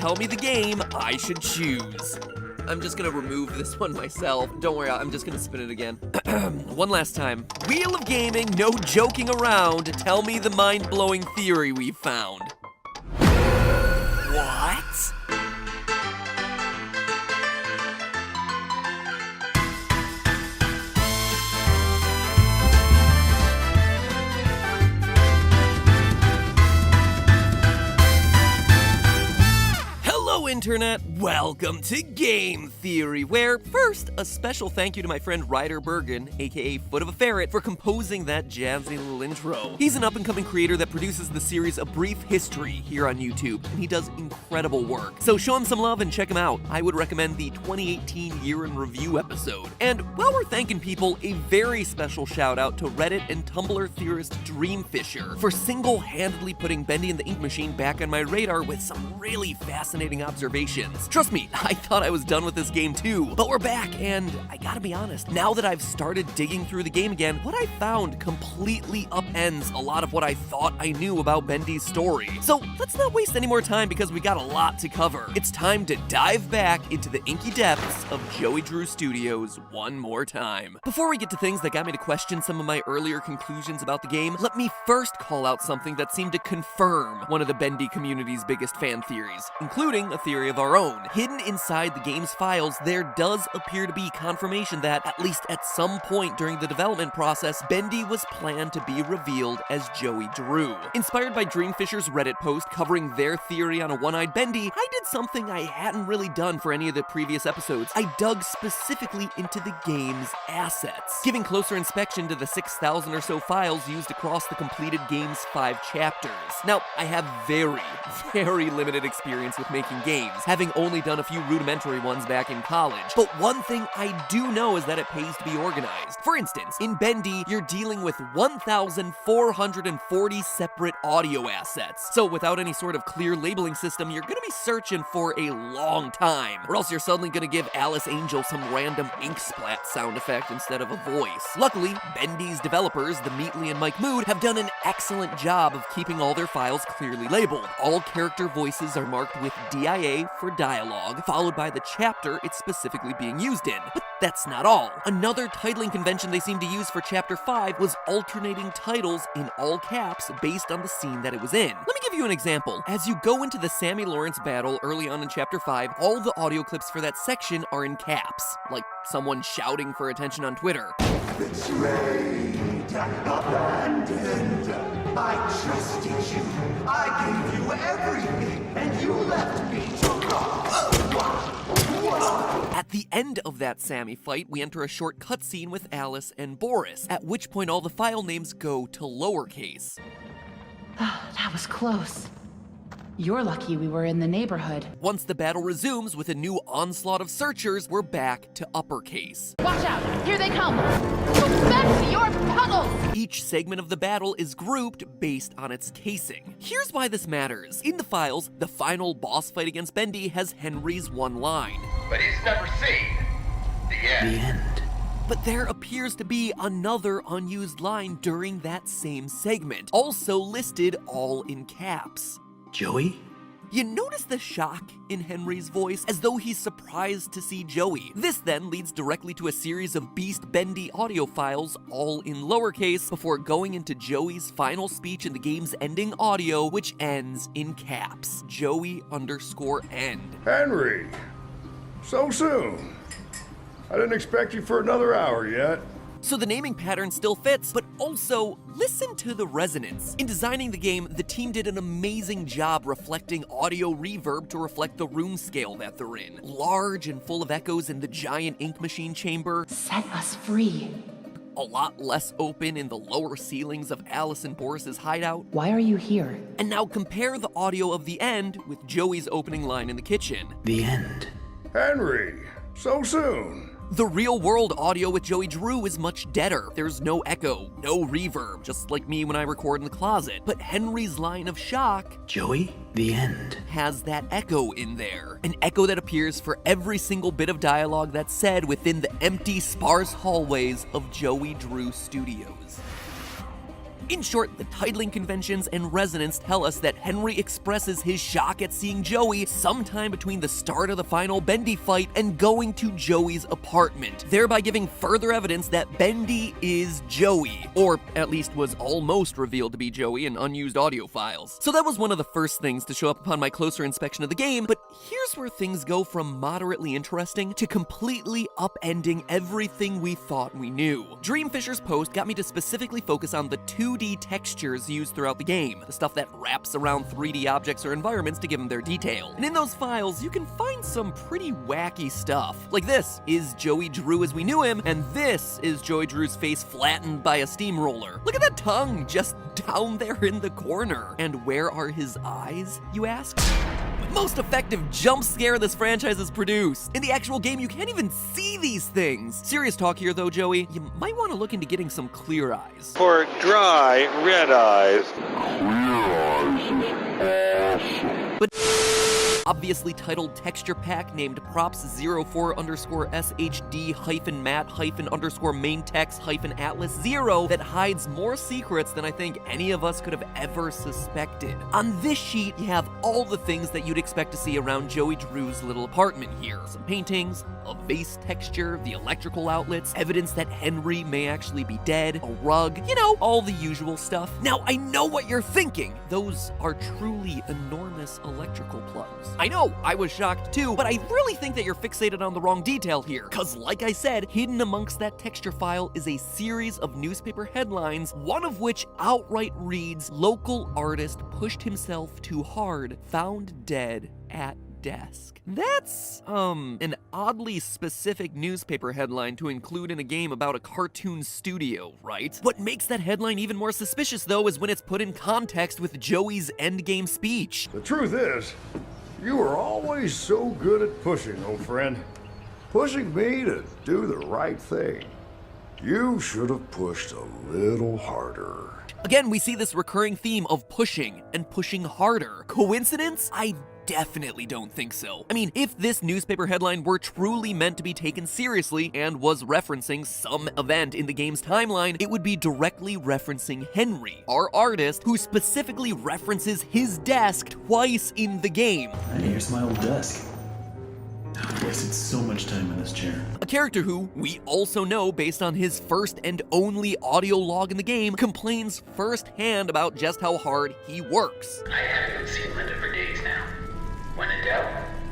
tell me the game I should choose. I'm just gonna remove this one myself. Don't worry, I'm just gonna spin it again. One last time. Wheel of Gaming, no joking around. Tell me the mind-blowing theory we found. What? Internet, welcome to Game Theory, where first, a special thank you to my friend Ryder Bergen, aka Foot of a Ferret, for composing that jazzy little intro. He's an up-and-coming creator that produces the series A Brief History here on YouTube, and he does incredible work. So show him some love and check him out. I would recommend the 2018 Year in Review episode. And while we're thanking people, a very special shout out to Reddit and Tumblr theorist Dreamfisher for single-handedly putting Bendy and the Ink Machine back on my radar with some really fascinating observations. Trust me, I thought I was done with this game too, but we're back, and I gotta be honest, now that I've started digging through the game again, what I found completely upends a lot of what I thought I knew about Bendy's story. So let's not waste any more time because we got a lot to cover. It's time to dive back into the inky depths of Joey Drew Studios one more time. Before we get to things that got me to question some of my earlier conclusions about the game, let me first call out something that seemed to confirm one of the Bendy community's biggest fan theories, including a theory of our own. Hidden inside the game's files, there does appear to be confirmation that, at least at some point during the development process, Bendy was planned to be revealed as Joey Drew. Inspired by Dreamfisher's Reddit post covering their theory on a one-eyed Bendy, I did something I hadn't really done for any of the previous episodes. I dug specifically into the game's assets, giving closer inspection to the 6,000 or so files used across the completed game's 5 chapters. Now, I have very limited experience with making games, having only done a few rudimentary ones back in college. But one thing I do know is that it pays to be organized. For instance, in Bendy, you're dealing with 1,440 separate audio assets. So without any sort of clear labeling system, you're gonna be searching for a long time. Or else you're suddenly gonna give Alice Angel some random ink splat sound effect instead of a voice. Luckily, Bendy's developers, the Meatly and Mike Mood, have done an excellent job of keeping all their files clearly labeled. All character voices are marked with DIA for dialogue, followed by the chapter it's specifically being used in. But that's not all. Another titling convention they seemed to use for Chapter 5 was alternating titles in all caps based on the scene that it was in. Let me give you an example. As you go into the Sammy Lawrence battle early on in Chapter 5, all the audio clips for that section are in caps, like someone shouting for attention on Twitter. Betrayed, abandoned, I trusted you, I gave you everything, and you left me to rot. At the end of that Sammy fight, we enter a short cutscene with Alice and Boris, at which point all the file names go to lowercase. That was close. You're lucky we were in the neighborhood. Once the battle resumes with a new onslaught of searchers, we're back to uppercase. Watch out! Here they come! Go back to your puddles! Each segment of the battle is grouped based on its casing. Here's why this matters. In the files, the final boss fight against Bendy has Henry's one line. But he's never seen the end. The end. But there appears to be another unused line during that same segment, also listed all in caps. Joey? You notice the shock in Henry's voice, as though he's surprised to see Joey. This then leads directly to a series of Beast Bendy audio files, all in lowercase, before going into Joey's final speech in the game's ending audio, which ends in caps. Joey_end. Henry, so soon. I didn't expect you for another hour yet. So the naming pattern still fits, but also listen to the resonance. In designing the game, the team did an amazing job reflecting audio reverb to reflect the room scale that they're in. Large and full of echoes in the giant ink machine chamber. Set us free. A lot less open in the lower ceilings of Alice and Boris's hideout. Why are you here? And now compare the audio of the end with Joey's opening line in the kitchen. The end. Henry, so soon. The real-world audio with Joey Drew is much deader. There's no echo, no reverb, just like me when I record in the closet. But Henry's line of shock, Joey, the end, has that echo in there. An echo that appears for every single bit of dialogue that's said within the empty, sparse hallways of Joey Drew Studios. In short, the titling conventions and resonance tell us that Henry expresses his shock at seeing Joey sometime between the start of the final Bendy fight and going to Joey's apartment, thereby giving further evidence that Bendy is Joey, or at least was almost revealed to be Joey in unused audio files. So that was one of the first things to show up upon my closer inspection of the game, but here's where things go from moderately interesting to completely upending everything we thought we knew. Dreamfisher's post got me to specifically focus on the 2D textures used throughout the game, the stuff that wraps around 3D objects or environments to give them their detail. And in those files, you can find some pretty wacky stuff. Like this is Joey Drew as we knew him, and this is Joey Drew's face flattened by a steamroller. Look at that tongue just down there in the corner. And where are his eyes, you ask? Most effective jump scare this franchise has produced. In the actual game, you can't even see these things. Serious talk here though, Joey, you might want to look into getting some clear eyes. For dry, red eyes. But obviously titled texture pack named props04-sd-mat-_main-text-atlas0 that hides more secrets than I think any of us could have ever suspected. On this sheet, you have all the things that you'd expect to see around Joey Drew's little apartment here. Some paintings, a vase texture, the electrical outlets, evidence that Henry may actually be dead, a rug, you know, all the usual stuff. Now, I know what you're thinking. Those are truly enormous electrical plugs. I know, I was shocked too, but I really think that you're fixated on the wrong detail here, cause like I said, hidden amongst that texture file is a series of newspaper headlines, one of which outright reads, "Local artist pushed himself too hard, found dead at desk." That's, an oddly specific newspaper headline to include in a game about a cartoon studio, right? What makes that headline even more suspicious, though, is when it's put in context with Joey's endgame speech. The truth is, you were always so good at pushing, old friend. Pushing me to do the right thing. You should have pushed a little harder. Again, we see this recurring theme of pushing and pushing harder. Coincidence? I definitely don't think so. I mean, if this newspaper headline were truly meant to be taken seriously and was referencing some event in the game's timeline, it would be directly referencing Henry, our artist, who specifically references his desk twice in the game. And here's my old desk. I've wasted so much time in this chair. A character who, we also know based on his first and only audio log in the game, complains firsthand about just how hard he works. I haven't seen Linda for days now. When in doubt,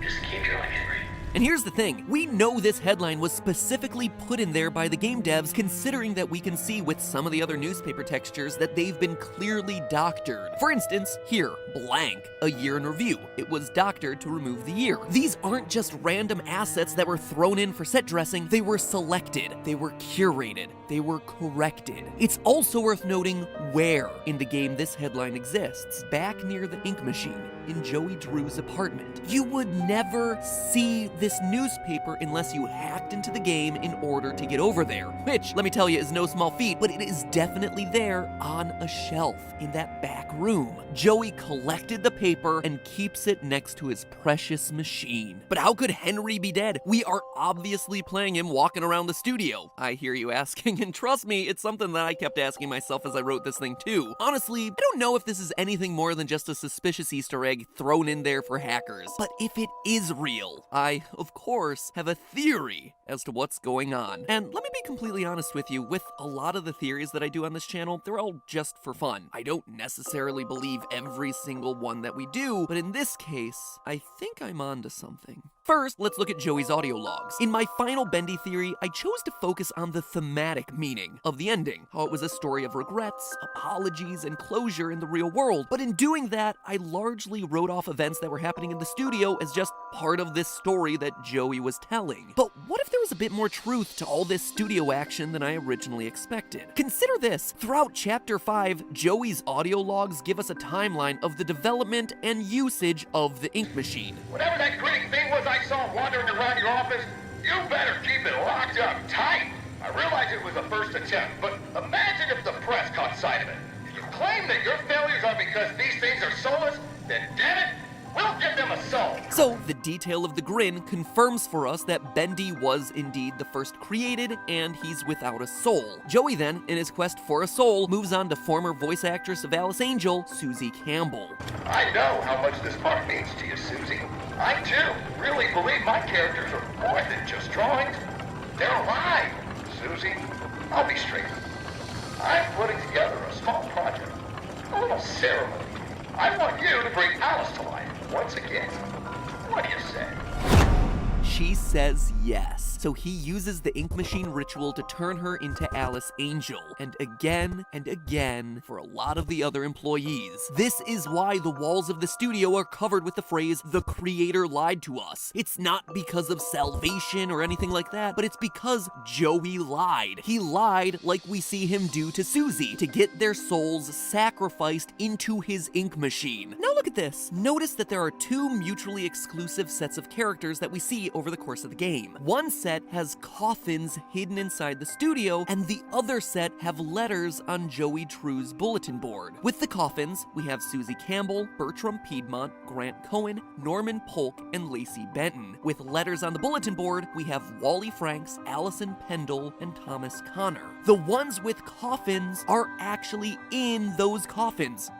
just keep drilling, Henry. And here's the thing, we know this headline was specifically put in there by the game devs, considering that we can see with some of the other newspaper textures that they've been clearly doctored. For instance, here, blank, a year in review. It was doctored to remove the year. These aren't just random assets that were thrown in for set dressing, they were selected, they were curated, they were corrected. It's also worth noting where in the game this headline exists, back near the ink machine in Joey Drew's apartment. You would never see this newspaper unless you hacked into the game in order to get over there, which, let me tell you, is no small feat, but it is definitely there on a shelf in that back room. Joey collected the paper and keeps it next to his precious machine. But how could Henry be dead? We are obviously playing him walking around the studio. I hear you asking, and trust me, it's something that I kept asking myself as I wrote this thing too. Honestly, I don't know if this is anything more than just a suspicious Easter egg thrown in there for hackers. But if it is real, I, of course, have a theory as to what's going on. And let me be completely honest with you, with a lot of the theories that I do on this channel, they're all just for fun. I don't necessarily believe every single one that we do, but in this case, I think I'm onto something. First, let's look at Joey's audio logs. In my final Bendy theory, I chose to focus on the thematic meaning of the ending, how it was a story of regrets, apologies, and closure in the real world. But in doing that, I largely wrote off events that were happening in the studio as just part of this story that Joey was telling. But what if there was a bit more truth to all this studio action than I originally expected? Consider this, throughout Chapter 5, Joey's audio logs give us a timeline of the development and usage of the ink machine. Whatever that grinning thing was I saw wandering around your office, you better keep it locked up tight. I realize it was a first attempt, but imagine if the press caught sight of it. If you claim that your failures are because these things are soulless, then damn it, we'll give them a soul. So, the detail of the grin confirms for us that Bendy was indeed the first created, and he's without a soul. Joey then, in his quest for a soul, moves on to former voice actress of Alice Angel, Susie Campbell. I know how much this part means to you, Susie. I, too, really believe my characters are more than just drawings. They're alive. Susie, I'll be straight. I'm putting together a small project, a little ceremony. I want you to bring Alice to life once again. What do you say? She says yes. So he uses the ink machine ritual to turn her into Alice Angel, and again for a lot of the other employees. This is why the walls of the studio are covered with the phrase, "The creator lied to us." It's not because of salvation or anything like that, but it's because Joey lied. He lied like we see him do to Susie, to get their souls sacrificed into his ink machine. Now look at this. Notice that there are two mutually exclusive sets of characters that we see over the course of the game. One set has coffins hidden inside the studio, and the other set have letters on Joey True's bulletin board. With the coffins, we have Susie Campbell, Bertram Piedmont, Grant Cohen, Norman Polk, and Lacey Benton. With letters on the bulletin board, we have Wally Franks, Allison Pendle, and Thomas Connor. The ones with coffins are actually in those coffins.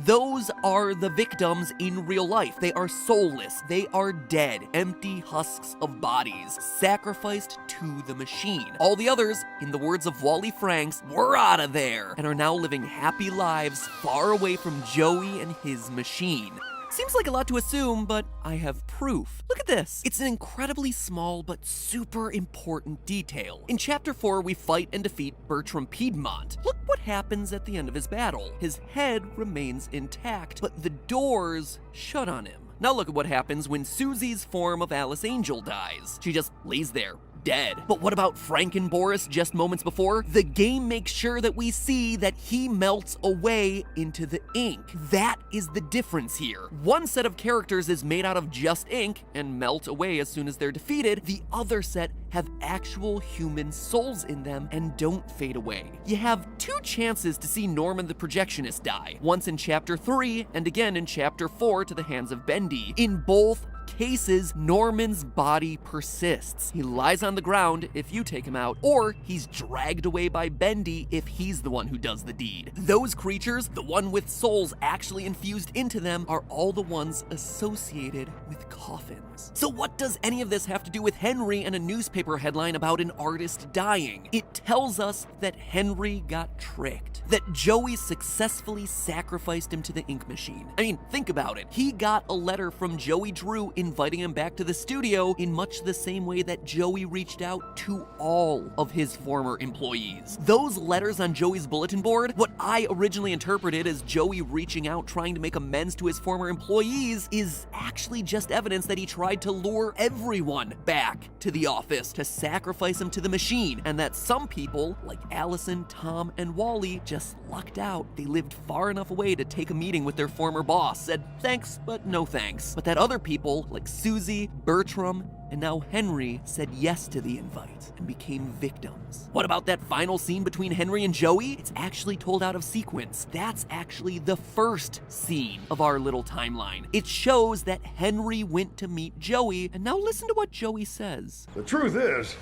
Those are the victims in real life. They are soulless. They are dead, empty husks of bodies, sacrificed to the machine. All the others, in the words of Wally Franks, were out of there and are now living happy lives far away from Joey and his machine. Seems like a lot to assume, but I have proof. Look at this. It's an incredibly small but super important detail. In Chapter 4, we fight and defeat Bertram Piedmont. Look what happens at the end of his battle. His head remains intact, but the doors shut on him. Now look at what happens when Susie's form of Alice Angel dies. She just lays there, dead. But what about Frankenboris just moments before? The game makes sure that we see that he melts away into the ink. That is the difference here. One set of characters is made out of just ink and melt away as soon as they're defeated. The other set have actual human souls in them and don't fade away. You have two chances to see Norman the Projectionist die. Once in Chapter 3 and again in Chapter 4 to the hands of Bendy. In both cases, Norman's body persists. He lies on the ground if you take him out, or he's dragged away by Bendy if he's the one who does the deed. Those creatures, the one with souls actually infused into them, are all the ones associated with coffins. So what does any of this have to do with Henry and a newspaper headline about an artist dying? It tells us that Henry got tricked, that Joey successfully sacrificed him to the ink machine. I mean, think about it. He got a letter from Joey Drew inviting him back to the studio in much the same way that Joey reached out to all of his former employees. Those letters on Joey's bulletin board, what I originally interpreted as Joey reaching out trying to make amends to his former employees, is actually just evidence that he tried to lure everyone back to the office to sacrifice him to the machine, and that some people, like Allison, Tom, and Wally, just lucked out. They lived far enough away to take a meeting with their former boss, said thanks, but no thanks. But that other people, like Susie, Bertram, and now Henry, said yes to the invite and became victims. What about that final scene between Henry and Joey? It's actually told out of sequence. That's actually the first scene of our little timeline. It shows that Henry went to meet Joey, and now listen to what Joey says. The truth is,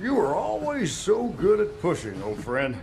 you were always so good at pushing, old friend.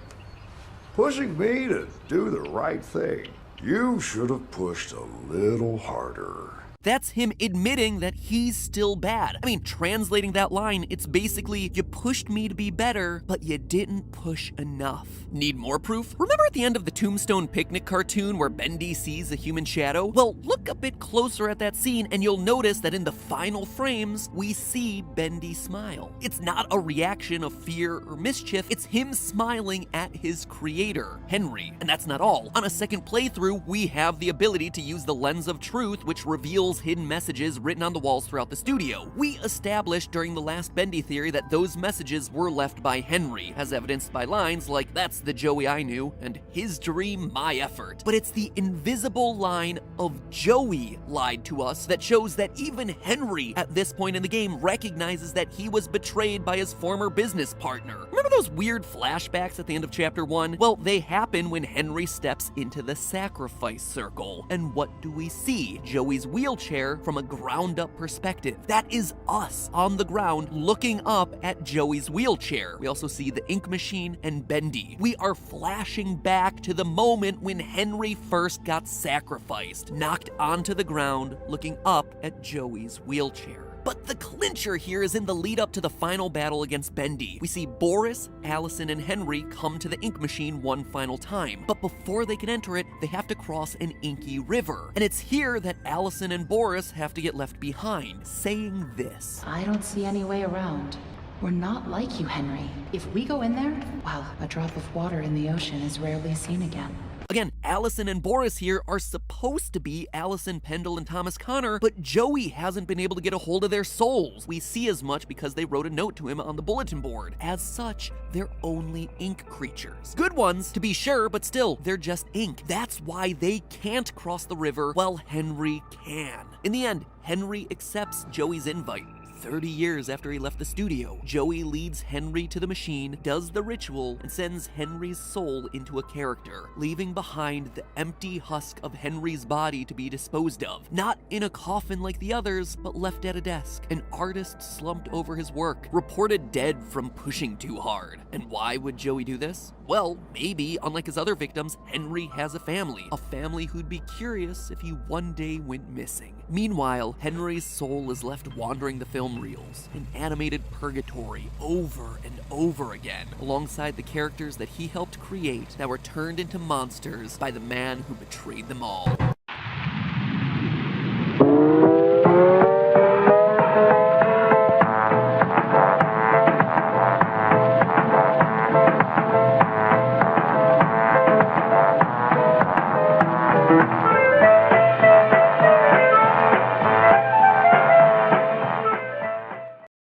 Pushing me to do the right thing. You should have pushed a little harder. That's him admitting that he's still bad. I mean, translating that line, it's basically, you pushed me to be better, but you didn't push enough. Need more proof? Remember at the end of the Tombstone Picnic cartoon where Bendy sees a human shadow? Well, look a bit closer at that scene and you'll notice that in the final frames, we see Bendy smile. It's not a reaction of fear or mischief, it's him smiling at his creator, Henry. And that's not all. On a second playthrough, we have the ability to use the lens of truth, which reveals hidden messages written on the walls throughout the studio. We established during the last Bendy theory that those messages were left by Henry, as evidenced by lines like, "That's the Joey I knew," and "His dream, my effort." But it's the invisible line of "Joey lied to us" that shows that even Henry at this point in the game recognizes that he was betrayed by his former business partner. Remember those weird flashbacks at the end of Chapter 1? Well, they happen when Henry steps into the sacrifice circle. And what do we see? Joey's wheelchair wheelchair from a ground-up perspective. That is us on the ground looking up at Joey's wheelchair. We also see the ink machine and Bendy. We are flashing back to the moment when Henry first got sacrificed, knocked onto the ground, looking up at Joey's wheelchair. But the clincher here is in the lead up to the final battle against Bendy. We see Boris, Allison, and Henry come to the ink machine one final time. But before they can enter it, they have to cross an inky river. And it's here that Allison and Boris have to get left behind, saying this. I don't see any way around. We're not like you, Henry. If we go in there, well, a drop of water in the ocean is rarely seen again. Again, Allison and Boris here are supposed to be Allison, Pendle, and Thomas Connor, but Joey hasn't been able to get a hold of their souls. We see as much because they wrote a note to him on the bulletin board. As such, they're only ink creatures. Good ones, to be sure, but still, they're just ink. That's why they can't cross the river while Henry can. In the end, Henry accepts Joey's invite. 30 years after he left the studio, Joey leads Henry to the machine, does the ritual, and sends Henry's soul into a character, leaving behind the empty husk of Henry's body to be disposed of. Not in a coffin like the others, but left at a desk. An artist slumped over his work, reported dead from pushing too hard. And why would Joey do this? Well, maybe, unlike his other victims, Henry has a family who'd be curious if he one day went missing. Meanwhile, Henry's soul is left wandering the film reels, an animated purgatory over and over again, alongside the characters that he helped create that were turned into monsters by the man who betrayed them all.